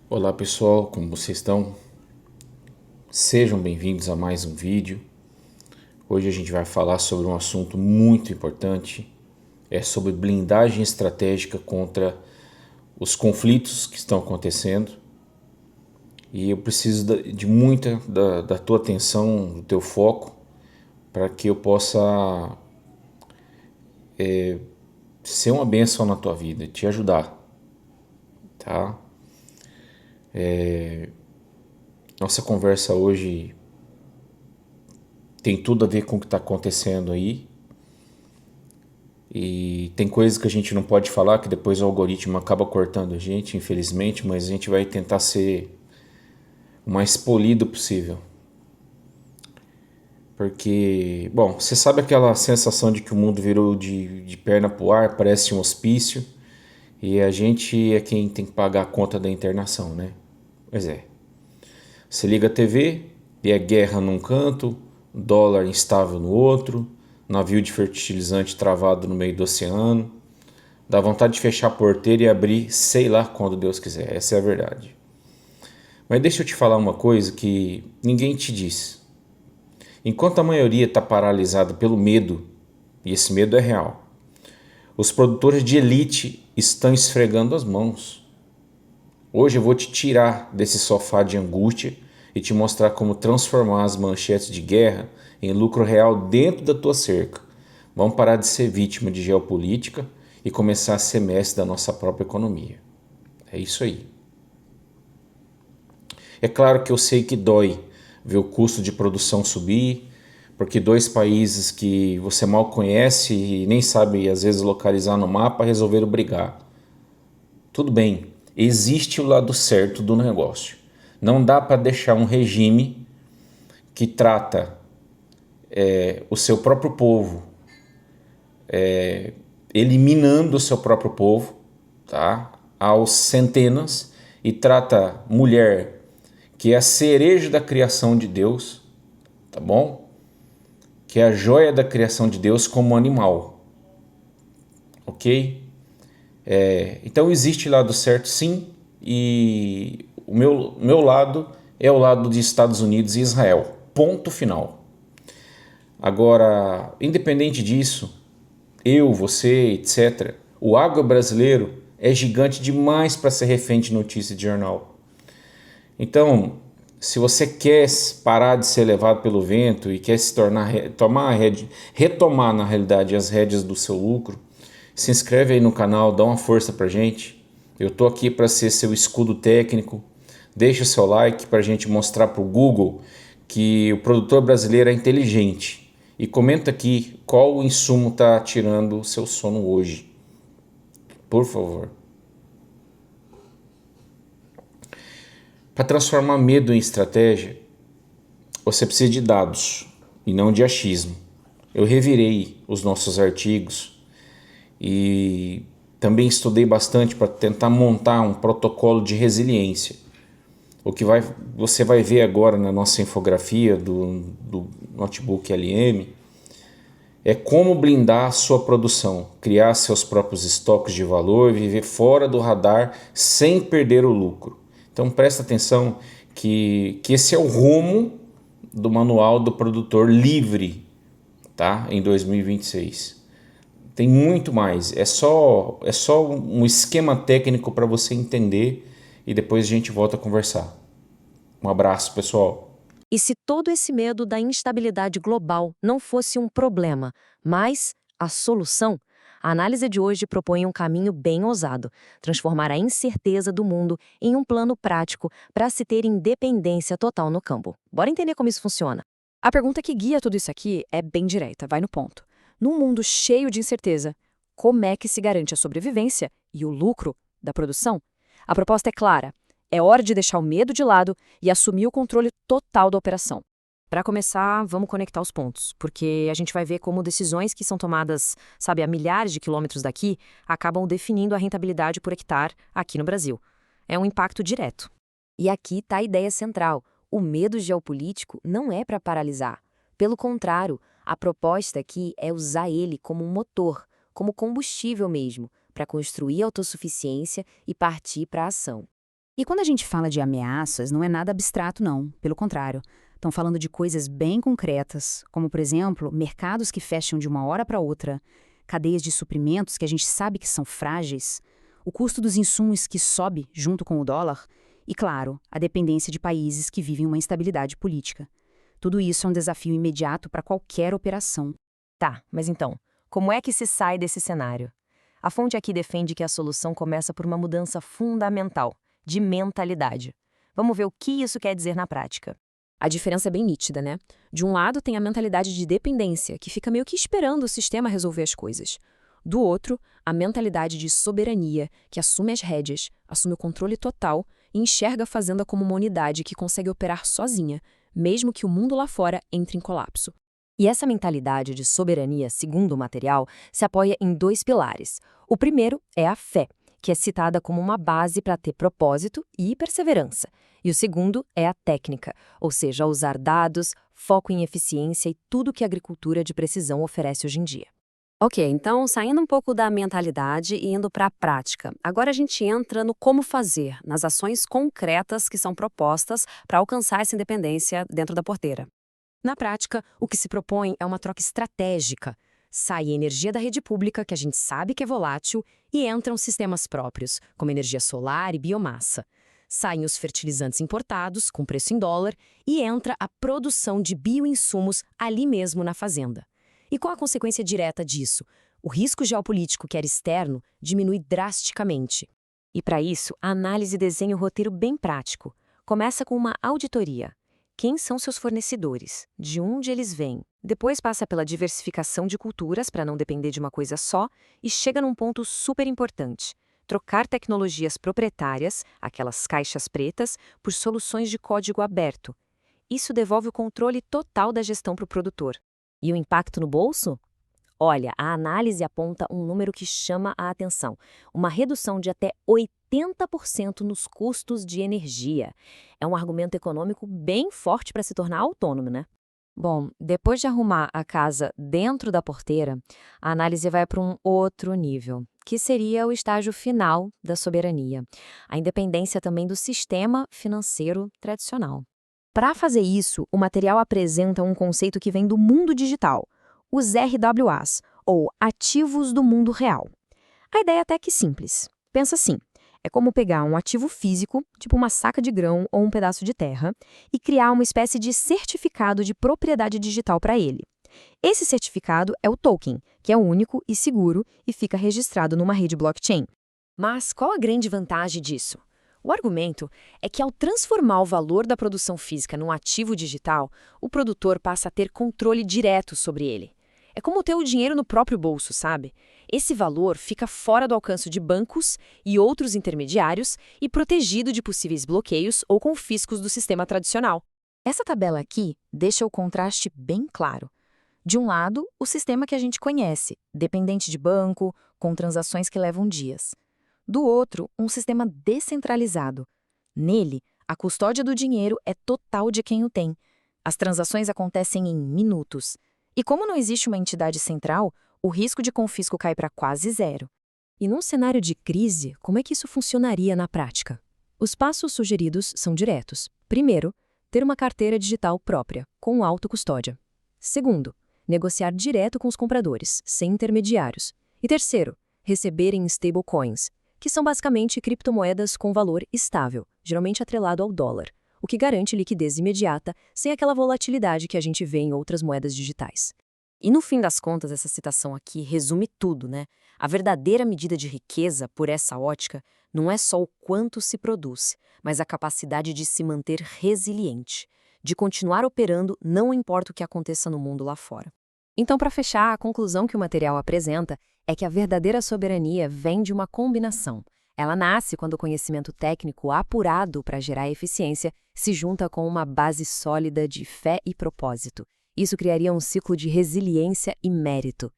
Olá pessoal, como vocês estão? Sejam bem-vindos a mais um vídeo. Hoje a gente vai falar sobre um assunto muito importante, é sobre blindagem estratégica contra os conflitos que estão acontecendo. E eu preciso de muita da tua atenção, do teu foco, para que eu possa ser uma bênção na tua vida, te ajudar, tá? Nossa conversa hoje tem tudo a ver com o que está acontecendo aí. E tem coisas que a gente não pode falar, que depois o algoritmo acaba cortando a gente, infelizmente, mas a gente vai tentar ser o mais polido possível. Porque, bom, você sabe aquela sensação de que o mundo virou de perna pro ar, parece um hospício, e a gente é quem tem que pagar a conta da internação, né? Pois é. Você liga a TV e é guerra num canto, dólar instável no outro, navio de fertilizante travado no meio do oceano. Dá vontade de fechar a porteira e abrir, sei lá quando Deus quiser. Essa é a verdade. Mas deixa eu te falar uma coisa que ninguém te diz. Enquanto a maioria está paralisada pelo medo, e esse medo é real, os produtores de elite estão esfregando as mãos. Hoje eu vou te tirar desse sofá de angústia e te mostrar como transformar as manchetes de guerra em lucro real dentro da tua cerca. Vamos parar de ser vítima de geopolítica e começar a ser mestre da nossa própria economia. É isso aí. É claro que eu sei que dói ver o custo de produção subir, porque dois países que você mal conhece e nem sabe às vezes localizar no mapa resolveram brigar. Tudo bem, existe o lado certo do negócio. Não dá para deixar um regime que trata o seu próprio povo, eliminando o seu próprio povo, tá? Aos centenas, e trata mulher, que é a cereja da criação de Deus, tá bom? Que é a joia da criação de Deus, como animal, ok? Então existe lado certo, sim, e o meu lado é o lado de Estados Unidos e Israel, ponto final. Agora, independente disso, eu, você, etc., o agro brasileiro é gigante demais para ser refém de notícia de jornal. Então, se você quer parar de ser levado pelo vento e quer se tornar, retomar na realidade as rédeas do seu lucro, se inscreve aí no canal, dá uma força pra gente. Eu tô aqui para ser seu escudo técnico. Deixa o seu like para a gente mostrar pro Google que o produtor brasileiro é inteligente. E comenta aqui qual o insumo tá tirando o seu sono hoje. Por favor. Para transformar medo em estratégia, você precisa de dados e não de achismo. Eu revirei os nossos artigos e também estudei bastante para tentar montar um protocolo de resiliência. O que você vai ver agora na nossa infografia do notebook LM é como blindar a sua produção, criar seus próprios estoques de valor, viver fora do radar sem perder o lucro. Então presta atenção que esse é o rumo do manual do produtor livre, tá? Em 2026. Tem muito mais, é só um esquema técnico para você entender e depois a gente volta a conversar. Um abraço, pessoal. E se todo esse medo da instabilidade global não fosse um problema, mas a solução? A análise de hoje propõe um caminho bem ousado: transformar a incerteza do mundo em um plano prático para se ter independência total no campo. Bora entender como isso funciona. A pergunta que guia tudo isso aqui é bem direta, vai no ponto. Num mundo cheio de incerteza, como é que se garante a sobrevivência e o lucro da produção? A proposta é clara: é hora de deixar o medo de lado e assumir o controle total da operação. Para começar, vamos conectar os pontos, porque a gente vai ver como decisões que são tomadas, sabe, a milhares de quilômetros daqui, acabam definindo a rentabilidade por hectare aqui no Brasil. É um impacto direto. E aqui está a ideia central: o medo geopolítico não é para paralisar. Pelo contrário, a proposta aqui é usar ele como um motor, como combustível mesmo, para construir autossuficiência e partir para a ação. E quando a gente fala de ameaças, não é nada abstrato, não. Pelo contrário, estão falando de coisas bem concretas, como, por exemplo, mercados que fecham de uma hora para outra, cadeias de suprimentos que a gente sabe que são frágeis, o custo dos insumos que sobe junto com o dólar e, claro, a dependência de países que vivem uma instabilidade política. Tudo isso é um desafio imediato para qualquer operação. Tá, mas então, como é que se sai desse cenário? A fonte aqui defende que a solução começa por uma mudança fundamental, de mentalidade. Vamos ver o que isso quer dizer na prática. A diferença é bem nítida, né? De um lado tem a mentalidade de dependência, que fica meio que esperando o sistema resolver as coisas. Do outro, a mentalidade de soberania, que assume as rédeas, assume o controle total e enxerga a fazenda como uma unidade que consegue operar sozinha, mesmo que o mundo lá fora entre em colapso. E essa mentalidade de soberania, segundo o material, se apoia em 2 pilares. O primeiro é a fé, que é citada como uma base para ter propósito e perseverança. E o segundo é a técnica, ou seja, usar dados, foco em eficiência e tudo que a agricultura de precisão oferece hoje em dia. Ok, então saindo um pouco da mentalidade e indo para a prática, agora a gente entra no como fazer, nas ações concretas que são propostas para alcançar essa independência dentro da porteira. Na prática, o que se propõe é uma troca estratégica. Sai a energia da rede pública, que a gente sabe que é volátil, e entram sistemas próprios, como energia solar e biomassa. Saem os fertilizantes importados, com preço em dólar, e entra a produção de bioinsumos ali mesmo na fazenda. E qual a consequência direta disso? O risco geopolítico que era externo diminui drasticamente. E para isso, a análise desenha um roteiro bem prático. Começa com uma auditoria. Quem são seus fornecedores? De onde eles vêm? Depois passa pela diversificação de culturas para não depender de uma coisa só e chega num ponto super importante: trocar tecnologias proprietárias, aquelas caixas pretas, por soluções de código aberto. Isso devolve o controle total da gestão para o produtor. E o impacto no bolso? Olha, a análise aponta um número que chama a atenção: uma redução de até 80% nos custos de energia. É um argumento econômico bem forte para se tornar autônomo, né? Bom, depois de arrumar a casa dentro da porteira, a análise vai para um outro nível, que seria o estágio final da soberania, a independência também do sistema financeiro tradicional. Para fazer isso, o material apresenta um conceito que vem do mundo digital, os RWAs, ou Ativos do Mundo Real. A ideia é até que simples. Pensa assim: é como pegar um ativo físico, tipo uma saca de grão ou um pedaço de terra, e criar uma espécie de certificado de propriedade digital para ele. Esse certificado é o token, que é único e seguro e fica registrado numa rede blockchain. Mas qual a grande vantagem disso? O argumento é que, ao transformar o valor da produção física num ativo digital, o produtor passa a ter controle direto sobre ele. É como ter o dinheiro no próprio bolso, sabe? Esse valor fica fora do alcance de bancos e outros intermediários e protegido de possíveis bloqueios ou confiscos do sistema tradicional. Essa tabela aqui deixa o contraste bem claro. De um lado, o sistema que a gente conhece, dependente de banco, com transações que levam dias. Do outro, um sistema descentralizado. Nele, a custódia do dinheiro é total de quem o tem. As transações acontecem em minutos. E como não existe uma entidade central, o risco de confisco cai para quase zero. E num cenário de crise, como é que isso funcionaria na prática? Os passos sugeridos são diretos. Primeiro, ter uma carteira digital própria, com autocustódia. Segundo, negociar direto com os compradores, sem intermediários. E terceiro, receber em stablecoins, que são basicamente criptomoedas com valor estável, geralmente atrelado ao dólar, o que garante liquidez imediata, sem aquela volatilidade que a gente vê em outras moedas digitais. E no fim das contas, essa citação aqui resume tudo, né? A verdadeira medida de riqueza, por essa ótica, não é só o quanto se produz, mas a capacidade de se manter resiliente, de continuar operando, não importa o que aconteça no mundo lá fora. Então, para fechar, a conclusão que o material apresenta é que a verdadeira soberania vem de uma combinação. Ela nasce quando o conhecimento técnico apurado para gerar eficiência se junta com uma base sólida de fé e propósito. Isso criaria um ciclo de resiliência e mérito.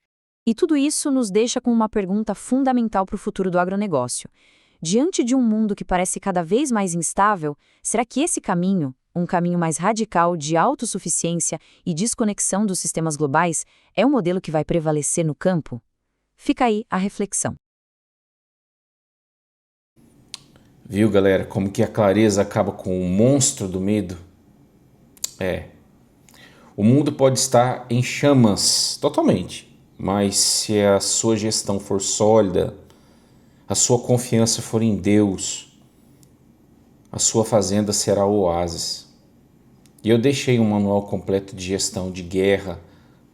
E tudo isso nos deixa com uma pergunta fundamental para o futuro do agronegócio. Diante de um mundo que parece cada vez mais instável, será que esse caminho, um caminho mais radical de autossuficiência e desconexão dos sistemas globais, é o modelo que vai prevalecer no campo? Fica aí a reflexão. Viu, galera, como que a clareza acaba com o monstro do medo? O mundo pode estar em chamas, totalmente, mas se a sua gestão for sólida, a sua confiança for em Deus, a sua fazenda será o oásis. E eu deixei um manual completo de gestão de guerra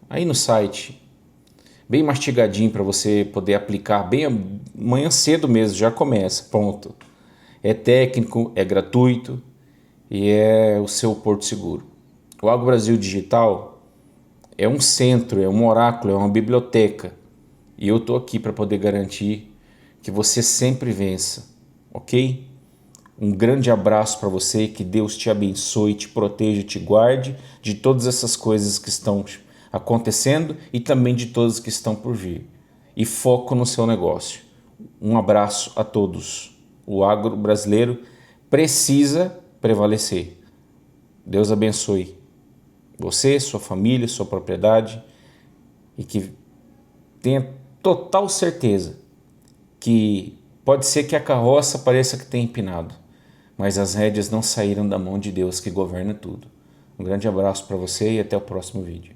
aí no site, bem mastigadinho para você poder aplicar bem amanhã cedo mesmo, já começa, pronto. É técnico, é gratuito e é o seu porto seguro. O Agro Brasil Digital é um centro, é um oráculo, é uma biblioteca. E eu estou aqui para poder garantir que você sempre vença, ok? Um grande abraço para você, que Deus te abençoe, te proteja, te guarde de todas essas coisas que estão acontecendo e também de todas que estão por vir. E foco no seu negócio. Um abraço a todos. O agro brasileiro precisa prevalecer. Deus abençoe você, sua família, sua propriedade e que tenha total certeza que pode ser que a carroça pareça que tem empinado, mas as rédeas não saíram da mão de Deus que governa tudo. Um grande abraço para você e até o próximo vídeo.